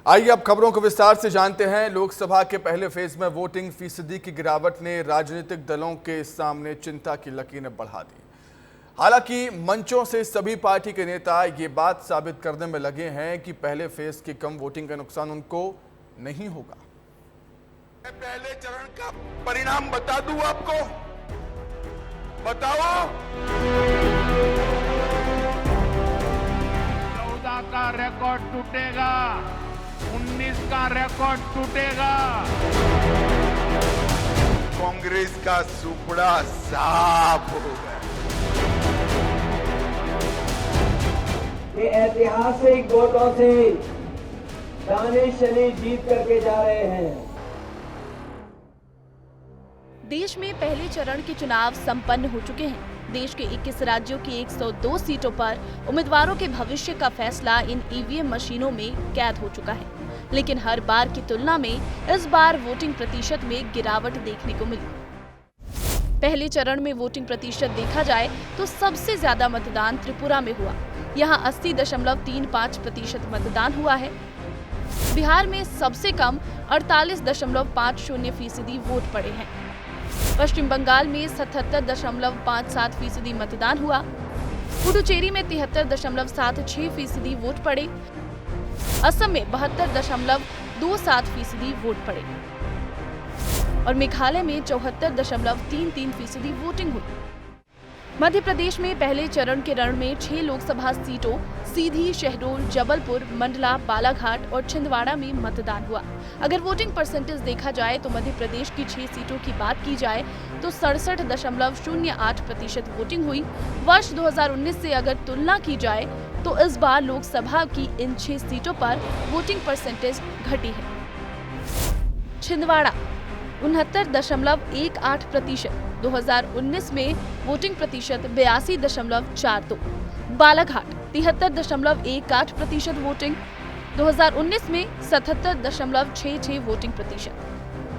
आइए अब खबरों को विस्तार से जानते हैं। लोकसभा के पहले फेज में वोटिंग फीसदी की गिरावट ने राजनीतिक दलों के सामने चिंता की लकीरें बढ़ा दी। हालांकि मंचों से सभी पार्टी के नेता ये बात साबित करने में लगे हैं कि पहले फेज की कम वोटिंग का नुकसान उनको नहीं होगा। मैं पहले चरण का परिणाम बता दूं आपको, बताओ। 14 का रिकॉर्ड टूटेगा, 19 का रिकॉर्ड टूटेगा। कांग्रेस का सुपड़ा साफ होगा। ये ऐतिहासिक वोटों से दानिश शनी जीत करके जा रहे हैं। देश में पहले चरण के चुनाव संपन्न हो चुके हैं। देश के 21 राज्यों की 102 सीटों पर उम्मीदवारों के भविष्य का फैसला इन ईवीएम मशीनों में कैद हो चुका है। लेकिन हर बार की तुलना में इस बार वोटिंग प्रतिशत में गिरावट देखने को मिली। पहले चरण में वोटिंग प्रतिशत देखा जाए तो सबसे ज्यादा मतदान त्रिपुरा में हुआ। यहाँ 80.35% मतदान हुआ है। बिहार में सबसे कम 48.50% वोट पड़े हैं। पश्चिम बंगाल में 77.57% मतदान हुआ। पुडुचेरी में 73.76% वोट पड़े। असम में 72.27% वोट पड़े और मेघालय में 74.33% वोटिंग हुई। मध्य प्रदेश में पहले चरण के रण में 6 लोकसभा सीटों सीधी, शहडोल, जबलपुर, मंडला, बालाघाट और छिंदवाड़ा में मतदान हुआ। अगर वोटिंग परसेंटेज देखा जाए तो मध्य प्रदेश की 6 सीटों की बात की जाए तो 67.08% वोटिंग हुई। वर्ष 2019 से अगर तुलना की जाए तो इस बार लोकसभा की इन 6 सीटों पर वोटिंग परसेंटेज घटी है। छिंदवाड़ा 69.18%, 2019 में वोटिंग प्रतिशत 82.42। बालाघाट 73.18% वोटिंग, 2019 में 77.66 वोटिंग प्रतिशत।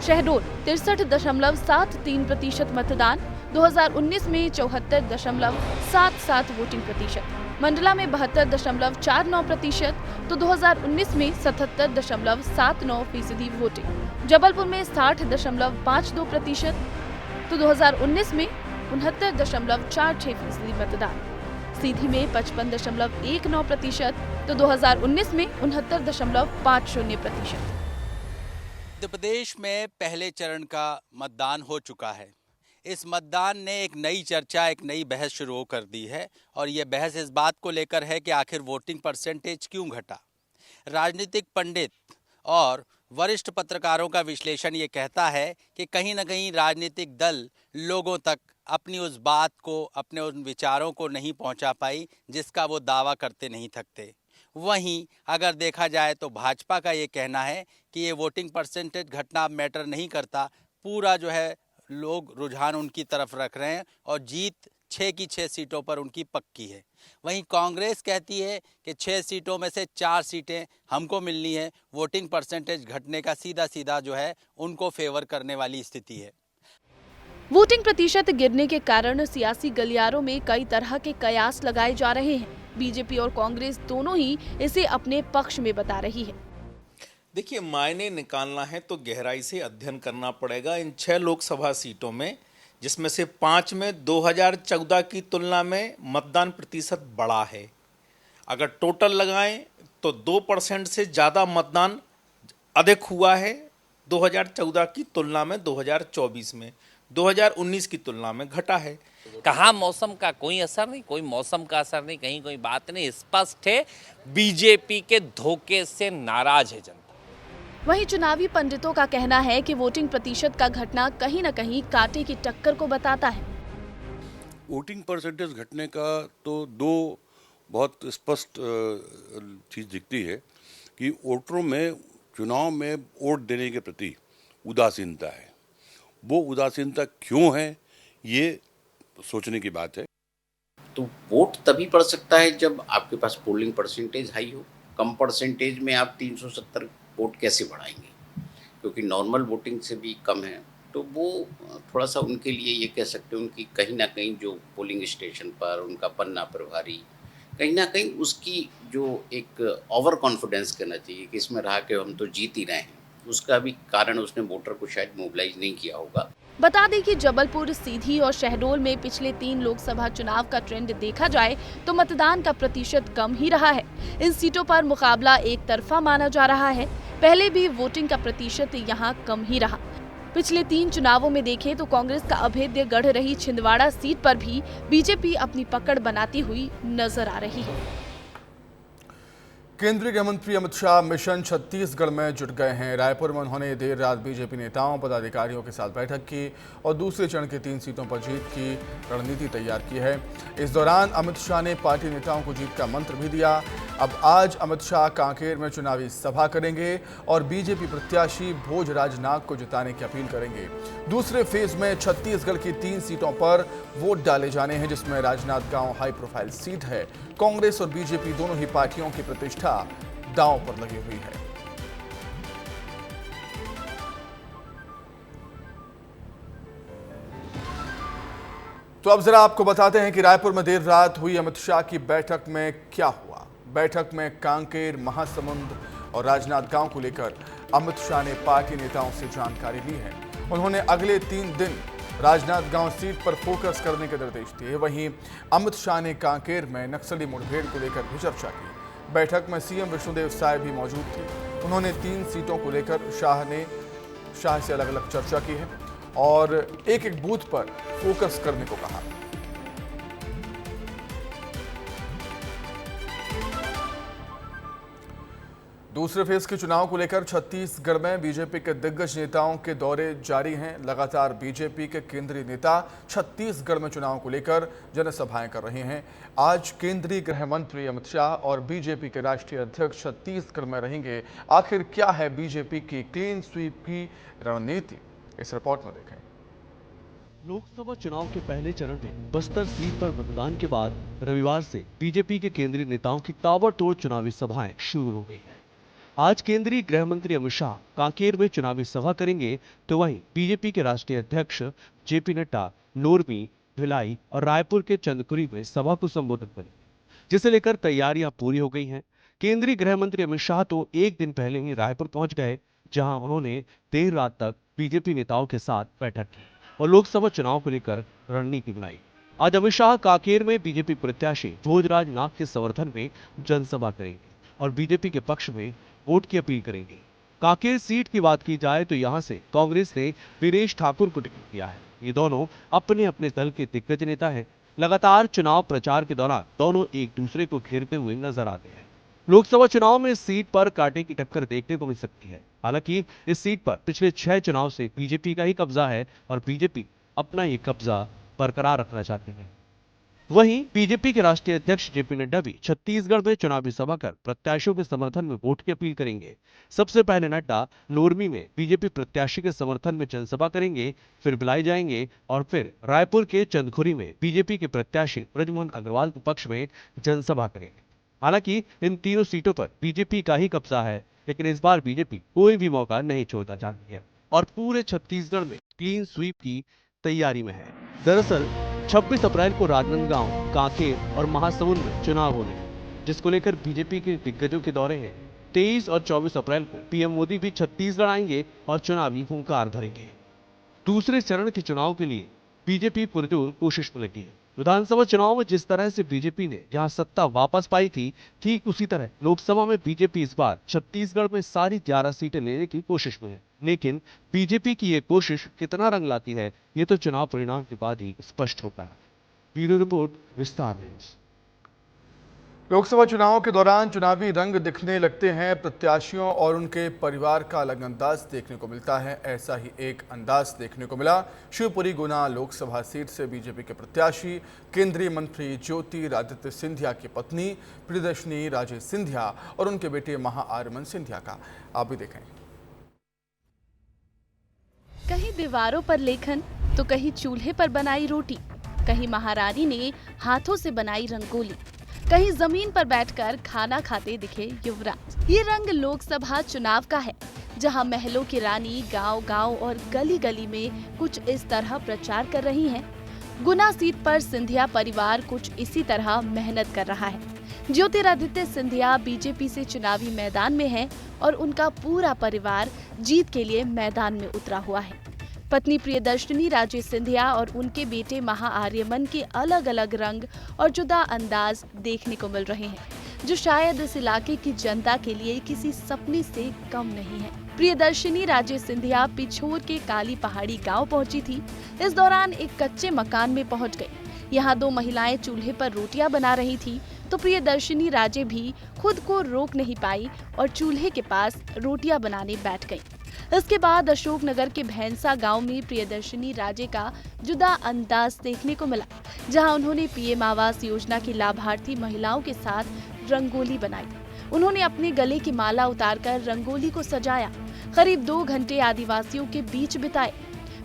शहडोल 63.73% मतदान, 2019 में 74.77 वोटिंग प्रतिशत। मंडला में 72.49% तो 2019 में 77.79% वोटिंग। जबलपुर में 60.52% तो 2019 में 69.46% मतदान। सीधी में 55.19% तो 2019 में 69.50%। मध्य प्रदेश में पहले चरण का मतदान हो चुका है। इस मतदान ने एक नई चर्चा, एक नई बहस शुरू कर दी है और ये बहस इस बात को लेकर है कि आखिर वोटिंग परसेंटेज क्यों घटा। राजनीतिक पंडित और वरिष्ठ पत्रकारों का विश्लेषण ये कहता है कि कहीं ना कहीं राजनीतिक दल लोगों तक अपनी उस बात को, अपने उन विचारों को नहीं पहुंचा पाई जिसका वो दावा करते नहीं थकते। वहीं अगर देखा जाए तो भाजपा का ये कहना है कि ये वोटिंग परसेंटेज घटना मैटर नहीं करता, पूरा जो है लोग रुझान उनकी तरफ रख रहे हैं और जीत 6 की 6 सीटों पर उनकी पक्की है। वहीं कांग्रेस कहती है कि 6 सीटों में से 4 सीटें हमको मिलनी है। वोटिंग परसेंटेज घटने का सीधा सीधा जो है उनको फेवर करने वाली स्थिति है। वोटिंग प्रतिशत गिरने के कारण सियासी गलियारों में कई तरह के कयास लगाए जा रहे हैं। बीजेपी और कांग्रेस दोनों ही इसे अपने पक्ष में बता रही है। देखिए, मायने निकालना है तो गहराई से अध्ययन करना पड़ेगा इन 6 लोकसभा सीटों में, जिसमें से 5 में 2014 की तुलना में मतदान प्रतिशत बढ़ा है। अगर टोटल लगाएं तो 2% से ज़्यादा मतदान अधिक हुआ है 2014 की तुलना में। 2024 में 2019 की तुलना में घटा है। कहाँ मौसम का कोई असर नहीं, कोई मौसम का असर नहीं, कहीं कोई बात नहीं। स्पष्ट है बीजेपी के धोखे से नाराज है जनता। वहीं चुनावी पंडितों का कहना है कि वोटिंग प्रतिशत का घटना कहीं न कहीं कांटे की टक्कर को बताता है। वोटिंग परसेंटेज घटने का तो 2 बहुत स्पष्ट चीज़ दिखती है कि वोटरों में चुनाव में वोट देने के प्रति उदासीनता है। वो उदासीनता क्यों है, ये सोचने की बात है। तो वोट तभी पड़ सकता है जब आपके पास पोलिंग परसेंटेज हाई हो। कम परसेंटेज में आप 370 वोट कैसे बढ़ाएंगे, क्योंकि नॉर्मल वोटिंग से भी कम है। तो वो थोड़ा सा उनके लिए ये कह सकते हैं, उनकी कहीं ना कहीं जो पोलिंग स्टेशन पर उनका पन्ना प्रभारी कहीं ना कहीं उसकी जो एक ओवर कॉन्फिडेंस कहना चाहिए कि इसमें रहा कि हम तो जीत ही रहे हैं, उसका भी कारण उसने वोटर को शायद मोबिलाइज नहीं किया होगा। बता दें कि जबलपुर, सीधी और शहडोल में पिछले 3 लोकसभा चुनाव का ट्रेंड देखा जाए तो मतदान का प्रतिशत कम ही रहा है। इन सीटों पर मुकाबला एक तरफा माना जा रहा है। पहले भी वोटिंग का प्रतिशत यहाँ कम ही रहा। पिछले 3 चुनावों में देखें तो कांग्रेस का अभेद्य गढ़ रही छिंदवाड़ा सीट पर भी बीजेपी अपनी पकड़ बनाती हुई नजर आ रही है। केंद्रीय गृह मंत्री अमित शाह मिशन छत्तीसगढ़ में जुट गए हैं। रायपुर में उन्होंने देर रात बीजेपी नेताओं, पदाधिकारियों के साथ बैठक की और दूसरे चरण की 3 सीटों पर जीत की रणनीति तैयार की है। इस दौरान अमित शाह ने पार्टी नेताओं को जीत का मंत्र भी दिया। अब आज अमित शाह कांकेर में चुनावी सभा करेंगे और बीजेपी प्रत्याशी भोजराज नाग को जिताने की अपील करेंगे। दूसरे फेज में छत्तीसगढ़ की 3 सीटों पर वोट डाले जाने हैं, जिसमें राजनांदगांव हाई प्रोफाइल सीट है। कांग्रेस और बीजेपी दोनों ही पार्टियों की प्रतिष्ठा दांव पर लगी हुई है। तो अब जरा आपको बताते हैं कि रायपुर में देर रात हुई अमित शाह की बैठक में क्या हुआ। बैठक में कांकेर, महासमुंद और राजनांदगांव को लेकर अमित शाह ने पार्टी नेताओं से जानकारी ली है। उन्होंने अगले 3 दिन राजनांदगांव सीट पर फोकस करने के निर्देश दिए। वहीं अमित शाह ने कांकेर में नक्सली मुठभेड़ को लेकर भी चर्चा की। बैठक में सीएम विष्णुदेव साय भी मौजूद थे। उन्होंने 3 सीटों को लेकर शाह से अलग अलग चर्चा की है और एक बूथ पर फोकस करने को कहा। दूसरे फेज के चुनाव को लेकर छत्तीसगढ़ में बीजेपी के दिग्गज नेताओं के दौरे जारी हैं। लगातार बीजेपी के केंद्रीय नेता छत्तीसगढ़ में चुनाव को लेकर जनसभाएं कर रहे हैं। आज केंद्रीय गृह मंत्री अमित शाह और बीजेपी के राष्ट्रीय अध्यक्ष छत्तीसगढ़ में रहेंगे। आखिर क्या है बीजेपी की क्लीन स्वीप की रणनीति, इस रिपोर्ट में देखें। लोकसभा चुनाव के पहले चरण में बस्तर सीट पर मतदान के बाद रविवार से बीजेपी के केंद्रीय नेताओं की ताबड़तोड़ चुनावी सभाएं शुरू हो गई हैं। आज केंद्रीय गृह मंत्री अमित शाह कांकेर में चुनावी सभा करेंगे, तो वहीं बीजेपी के राष्ट्रीय अध्यक्ष जेपी नड्डा नोरमी, भिलाई और रायपुर के चंदकुरी में सभा को संबोधित करेंगे, जिसे लेकर तैयारियां पूरी हो गई हैं। केंद्रीय गृह मंत्री अमित शाह तो एक दिन पहले ही रायपुर पहुंच गए, जहां उन्होंने देर रात तक बीजेपी नेताओं के साथ बैठक की और लोकसभा चुनाव को लेकर रणनीति बनाई। आज अमित शाह कांकेर में बीजेपी प्रत्याशी भोजराज नाग के समर्थन में जनसभा करेंगे और बीजेपी के पक्ष में वोट की अपील करेंगे। कांकेर सीट की बात की जाए तो यहां से कांग्रेस ने वीरेश ठाकुर को टिकट दिया है। ये दोनों अपने अपने दल के दिग्गज नेता हैं। लगातार चुनाव प्रचार के दौरान दोनों एक दूसरे को घेरते हुए नजर आते हैं। लोकसभा चुनाव में इस सीट पर कांटे की टक्कर देखने को मिल सकती है। हालांकि इस सीट पर पिछले 6 चुनाव से बीजेपी का ही कब्जा है और बीजेपी अपना ये कब्जा बरकरार रखना चाहते हैं। वहीं बीजेपी के राष्ट्रीय अध्यक्ष जेपी नड्डा भी छत्तीसगढ़ में चुनावी सभा कर प्रत्याशियों के समर्थन में वोट की अपील करेंगे। सबसे पहले नड्डा नोरमी में बीजेपी प्रत्याशी के समर्थन में जनसभा करेंगे, फिर भिलाई जाएंगे और फिर रायपुर के चंदखुरी में बीजेपी के प्रत्याशी ब्रजमोहन अग्रवाल के पक्ष में जनसभा करेंगे। हालांकि इन तीनों सीटों पर बीजेपी का ही कब्जा है, लेकिन इस बार बीजेपी कोई भी मौका नहीं छोड़ना चाहती है और पूरे छत्तीसगढ़ में क्लीन स्वीप की तैयारी में है। दरअसल 26 अप्रैल को राजनांदगांव, कांकेर और महासमुंद में चुनाव होने हैं, जिसको लेकर बीजेपी के दिग्गजों के दौरे हैं। 23 और 24 अप्रैल को पीएम मोदी भी छत्तीसगढ़ आएंगे और चुनावी हुंकार भरेंगे। दूसरे चरण के चुनाव के लिए बीजेपी पुरजोर कोशिश में लगी है। विधानसभा चुनाव में जिस तरह से बीजेपी ने जहां सत्ता वापस पाई थी, ठीक उसी तरह लोकसभा में बीजेपी इस बार छत्तीसगढ़ में सारी 11 सीटें लेने की कोशिश में है। लेकिन बीजेपी की ये कोशिश कितना रंग लाती है, ये तो चुनाव परिणाम के बाद ही स्पष्ट होता है। ब्यूरो रिपोर्ट, विस्तार न्यूज़। लोकसभा चुनाव के दौरान चुनावी रंग दिखने लगते हैं। प्रत्याशियों और उनके परिवार का अलग अंदाज देखने को मिलता है। ऐसा ही एक अंदाज देखने को मिला शिवपुरी गुना लोकसभा सीट से बीजेपी के प्रत्याशी केंद्रीय मंत्री ज्योतिरादित्य सिंधिया की पत्नी प्रियदर्शनी राजे सिंधिया और उनके बेटे महाआर्यमन सिंधिया का। आप भी देखें। कहीं दीवारों पर लेखन तो कहीं चूल्हे पर बनाई रोटी, कहीं महारानी ने हाथों से बनाई रंगोली, कहीं जमीन पर बैठकर खाना खाते दिखे युवराज। ये रंग लोकसभा चुनाव का है, जहां महलों की रानी गांव-गांव और गली-गली में कुछ इस तरह प्रचार कर रही हैं। गुना सीट पर सिंधिया परिवार कुछ इसी तरह मेहनत कर रहा है। ज्योतिरादित्य सिंधिया बीजेपी से चुनावी मैदान में हैं और उनका पूरा परिवार जीत के लिए मैदान में उतरा हुआ है। पत्नी प्रियदर्शनी राजे सिंधिया और उनके बेटे महाआर्यमन के अलग अलग रंग और जुदा अंदाज देखने को मिल रहे हैं, जो शायद इस इलाके की जनता के लिए किसी सपने से कम नहीं है। प्रियदर्शनी राजे सिंधिया पिछोर के काली पहाड़ी गांव पहुंची थी। इस दौरान एक कच्चे मकान में पहुंच गई। यहाँ 2 महिलाएं चूल्हे पर रोटियां बना रही थी, तो प्रियदर्शनी राजे भी खुद को रोक नहीं पाई और चूल्हे के पास रोटियां बनाने बैठ गई। इसके बाद अशोकनगर के भैंसा गांव में प्रियदर्शनी राजे का जुदा अंदाज देखने को मिला, जहां उन्होंने पीएम आवास योजना की लाभार्थी महिलाओं के साथ रंगोली बनाई। उन्होंने अपने गले की माला उतारकर रंगोली को सजाया। करीब 2 घंटे आदिवासियों के बीच बिताए।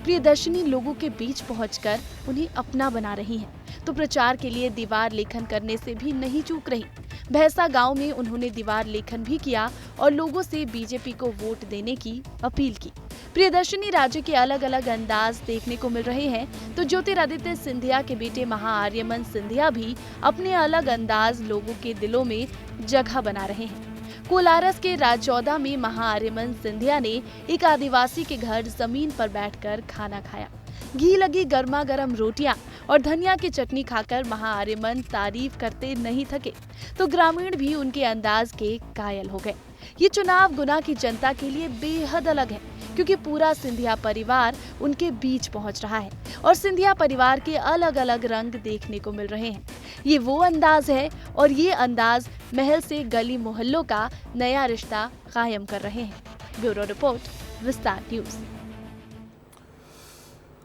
प्रियदर्शनी लोगों के बीच पहुंचकर उन्हें अपना बना रही हैं, तो प्रचार के लिए दीवार लेखन करने से भी नहीं चूक रही। भैंसा गांव में उन्होंने दीवार लेखन भी किया और लोगों से बीजेपी को वोट देने की अपील की। प्रियदर्शनी राजे के अलग अलग अंदाज देखने को मिल रहे हैं, तो ज्योतिरादित्य सिंधिया के बेटे महाआर्यमन सिंधिया भी अपने अलग अंदाज लोगों के दिलों में जगह बना रहे हैं। कोलारस के राजौदा में महाआर्यमन सिंधिया ने एक आदिवासी के घर जमीन पर बैठकर खाना खाया। घी लगी गर्मा गर्म रोटियां और धनिया की चटनी खाकर महाआर्यमन तारीफ करते नहीं थके, तो ग्रामीण भी उनके अंदाज के कायल हो गए। ये चुनाव गुना की जनता के लिए बेहद अलग है, क्योंकि पूरा सिंधिया परिवार उनके बीच पहुंच रहा है और सिंधिया परिवार के अलग अलग रंग देखने को मिल रहे हैं। ये वो अंदाज है और ये अंदाज महल से गली मोहल्लों का नया रिश्ता कायम कर रहे हैं। ब्यूरो रिपोर्ट, विस्तार न्यूज।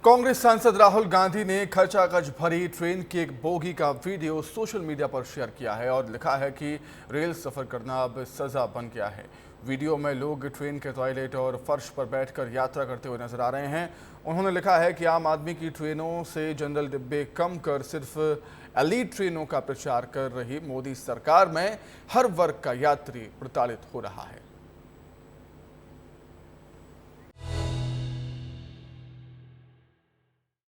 कांग्रेस सांसद राहुल गांधी ने खचाखच भरी ट्रेन की एक बोगी का वीडियो सोशल मीडिया पर शेयर किया है और लिखा है कि रेल सफर करना अब सजा बन गया है। वीडियो में लोग ट्रेन के टॉयलेट और फर्श पर बैठकर यात्रा करते हुए नजर आ रहे हैं। उन्होंने लिखा है कि आम आदमी की ट्रेनों से जनरल डिब्बे कम कर सिर्फ एलीट ट्रेनों का प्रचार कर रही मोदी सरकार में हर वर्ग का यात्री प्रताड़ित हो रहा है।